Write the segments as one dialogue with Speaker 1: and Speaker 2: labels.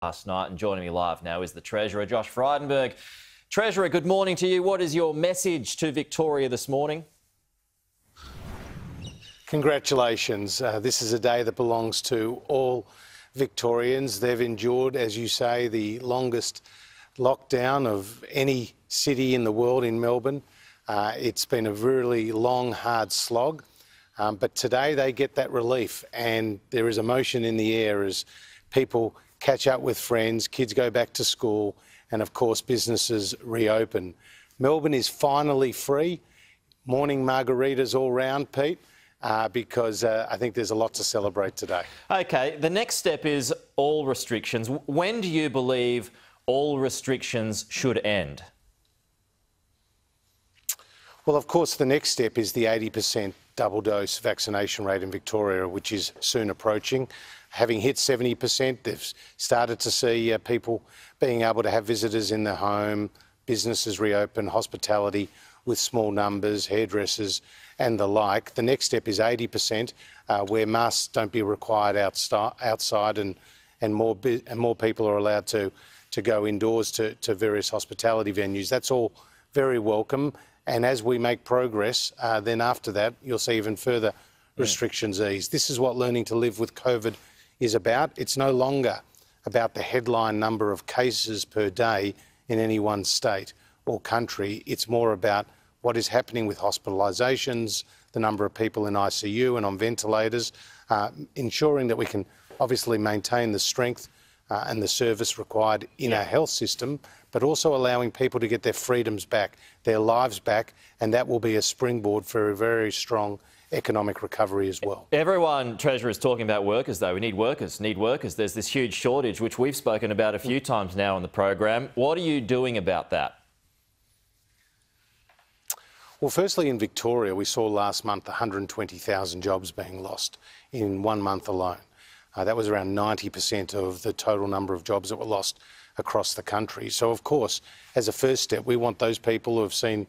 Speaker 1: last night, and joining me live now is the Treasurer, Josh Frydenberg. Treasurer, good morning to you. What is your message to Victoria this morning?
Speaker 2: Congratulations. This is a day that belongs to all Victorians. They've endured, as you say, the longest lockdown of any city in the world in Melbourne. It's been a really long, hard slog, but today they get that relief, and there is emotion in the air as people catch up with friends, kids go back to school, and of course businesses reopen. Melbourne is finally free. Morning margaritas all round, Pete, because I think there's a lot to celebrate today. OK,
Speaker 1: the next step is all restrictions. When do you believe all restrictions should end?
Speaker 2: Well, of course, the next step is the 80% double dose vaccination rate in Victoria, which is soon approaching. Having hit 70%, they've started to see people being able to have visitors in their home, businesses reopen, hospitality with small numbers, hairdressers and the like. The next step is 80%, where masks don't be required outside and more people are allowed to go indoors to various hospitality venues. That's all very welcome. And as we make progress, then after that, you'll see even further restrictions ease. This is what learning to live with COVID is about. It's no longer about the headline number of cases per day in any one state or country. It's more about what is happening with hospitalisations, the number of people in ICU and on ventilators, ensuring that we can obviously maintain the strength and the service required in our health system, but also allowing people to get their freedoms back, their lives back, and that will be a springboard for a very strong economic recovery as well.
Speaker 1: Everyone, Treasurer, is talking about workers, though. We need workers, There's this huge shortage, which we've spoken about a few times now on the program. What are you doing about that?
Speaker 2: Well, firstly, in Victoria, we saw last month 120,000 jobs being lost in 1 month alone. That was around 90% of the total number of jobs that were lost across the country. So, of course, as a first step, we want those people who have seen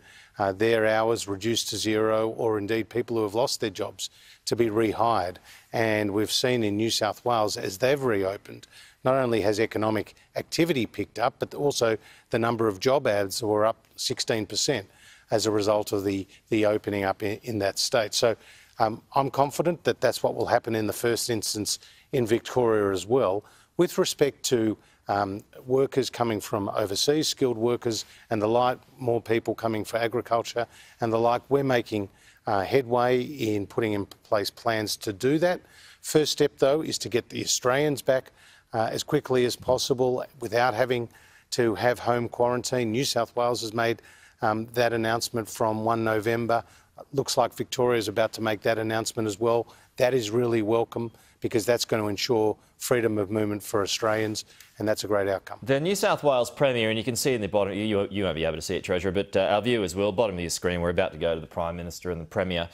Speaker 2: their hours reduced to zero, or indeed people who have lost their jobs, to be rehired. And we've seen in New South Wales, as they've reopened, not only has economic activity picked up, but also the number of job ads were up 16% as a result of the opening up in that state. So I'm confident that that's what will happen in the first instance in Victoria as well. With respect to workers coming from overseas, skilled workers and the like, more people coming for agriculture and the like, we're making headway in putting in place plans to do that. First step, though, is to get the Australians back as quickly as possible without having to have home quarantine. New South Wales has made that announcement from 1 November. Looks like Victoria is about to make that announcement as well. That is really welcome, because that's going to ensure freedom of movement for Australians, and that's a great outcome.
Speaker 1: The New South Wales Premier, and you can see in the bottom, you won't be able to see it, Treasurer, but our viewers will, bottom of your screen, we're about to go to the Prime Minister and the Premier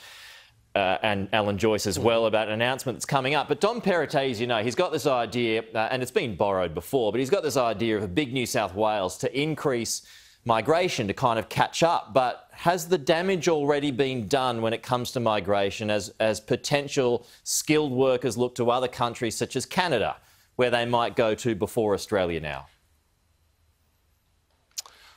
Speaker 1: and Alan Joyce as well about an announcement that's coming up. But Dom Perrottet, as you know, he's got this idea, and it's been borrowed before, but he's got this idea of a big New South Wales to increase migration to kind of catch up. But has the damage already been done when it comes to migration as potential skilled workers look to other countries such as Canada, where they might go to before Australia now?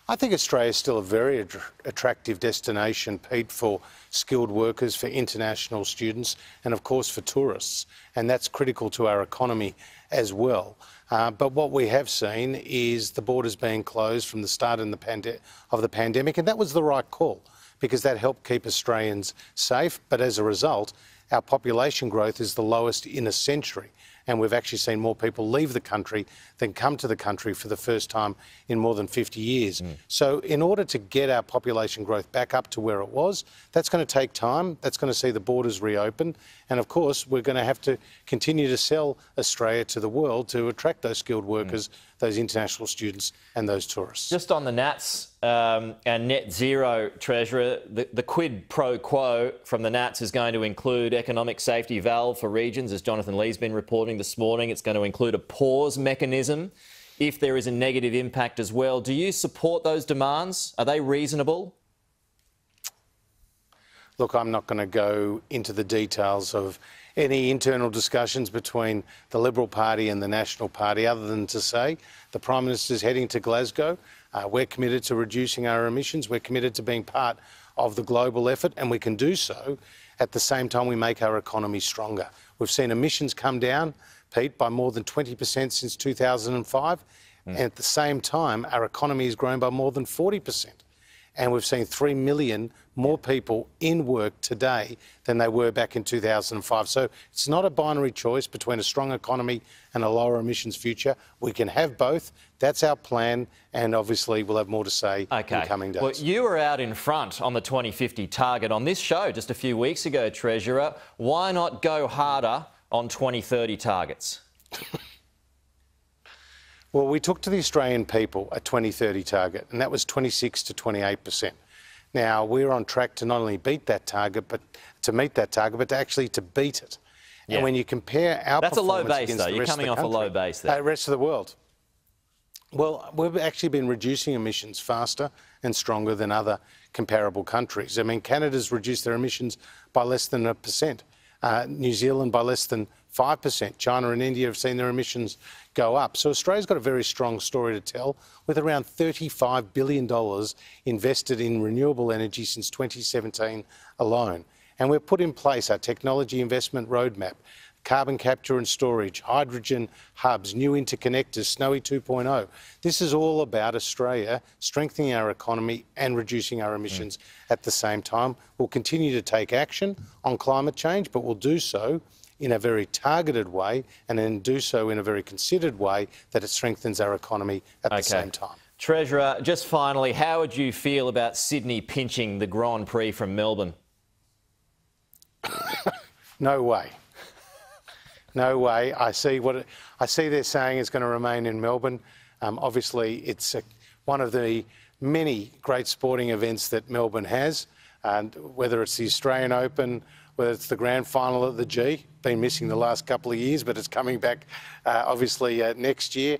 Speaker 2: I think Australia is still a very attractive destination, Pete, for skilled workers, for international students and, of course, for tourists. And that's critical to our economy as well. But what we have seen is the borders being closed from the start of the pandemic, and that was the right call, because that helped keep Australians safe. But as a result, our population growth is the lowest in a century, and we've actually seen more people leave the country than come to the country for the first time in more than 50 years. So in order to get our population growth back up to where it was, that's going to take time. That's going to see the borders reopen. And of course, we're going to have to continue to sell Australia to the world to attract those skilled workers, those international students and those tourists.
Speaker 1: Just on the Nats and net zero, Treasurer, the quid pro quo from the Nats is going to include economic safety valve for regions, as Jonathan Lee's been reporting this morning. It's going to include a pause mechanism if there is a negative impact as well. Do you support those demands? Are they reasonable?
Speaker 2: Look, I'm not going to go into the details of any internal discussions between the Liberal Party and the National Party, other than to say the Prime Minister's heading to Glasgow. We're committed to reducing our emissions. We're committed to being part of the global effort, and we can do so at the same time we make our economy stronger. We've seen emissions come down, Pete, by more than 20% since 2005, and at the same time our economy has grown by more than 40%. And we've seen 3 million more people in work today than they were back in 2005. So it's not a binary choice between a strong economy and a lower emissions future. We can have both. That's our plan, and obviously we'll have more to say in coming days.
Speaker 1: Well, you were out in front on the 2050 target on this show just a few weeks ago, Treasurer. Why not go harder on 2030 targets?
Speaker 2: Well, we took to the Australian people a 2030 target, and that was 26 to 28%. Now, we're on track to not only beat that target, but to meet that target, but actually to beat it. Yeah. And when you compare our
Speaker 1: That's a low
Speaker 2: performance
Speaker 1: base, though. You're coming off a low base there.
Speaker 2: Rest of the world. Well, we've actually been reducing emissions faster and stronger than other comparable countries. I mean, Canada's reduced their emissions by less than 1%. New Zealand by less than 5%. China and India have seen their emissions go up. So Australia's got a very strong story to tell, with around $35 billion invested in renewable energy since 2017 alone. And we've put in place our technology investment roadmap, carbon capture and storage, hydrogen hubs, new interconnectors, Snowy 2.0. This is all about Australia strengthening our economy and reducing our emissions at the same time. We'll continue to take action on climate change, but we'll do so in a very targeted way, and then do so in a very considered way that it strengthens our economy at the same time.
Speaker 1: Treasurer, just finally, how would you feel about Sydney pinching the Grand Prix from Melbourne?
Speaker 2: No way. No way. I see they're saying it's going to remain in Melbourne. Obviously, it's one of the many great sporting events that Melbourne has, and whether it's the Australian Open, whether it's the grand final at the G, been missing the last couple of years, but it's coming back obviously next year.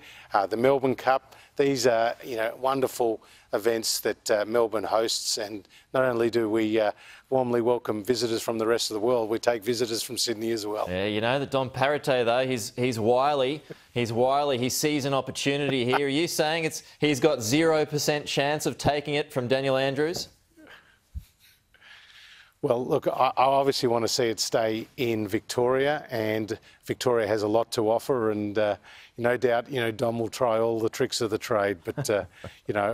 Speaker 2: The Melbourne Cup. These are wonderful events that Melbourne hosts, and not only do we warmly welcome visitors from the rest of the world, we take visitors from Sydney as well.
Speaker 1: Yeah, you know, the Dom Perrottet, though, he's wily. He's wily. He sees an opportunity here. Are you saying he's got 0% chance of taking it from Daniel Andrews?
Speaker 2: Well, look, I obviously want to see it stay in Victoria, and Victoria has a lot to offer, and no doubt, Dom will try all the tricks of the trade, but,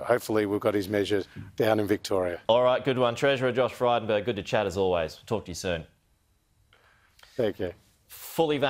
Speaker 2: hopefully we've got his measure down in Victoria.
Speaker 1: All right, good one. Treasurer Josh Frydenberg, good to chat as always. Talk to you soon.
Speaker 2: Thank you.
Speaker 1: Fully vaccinated.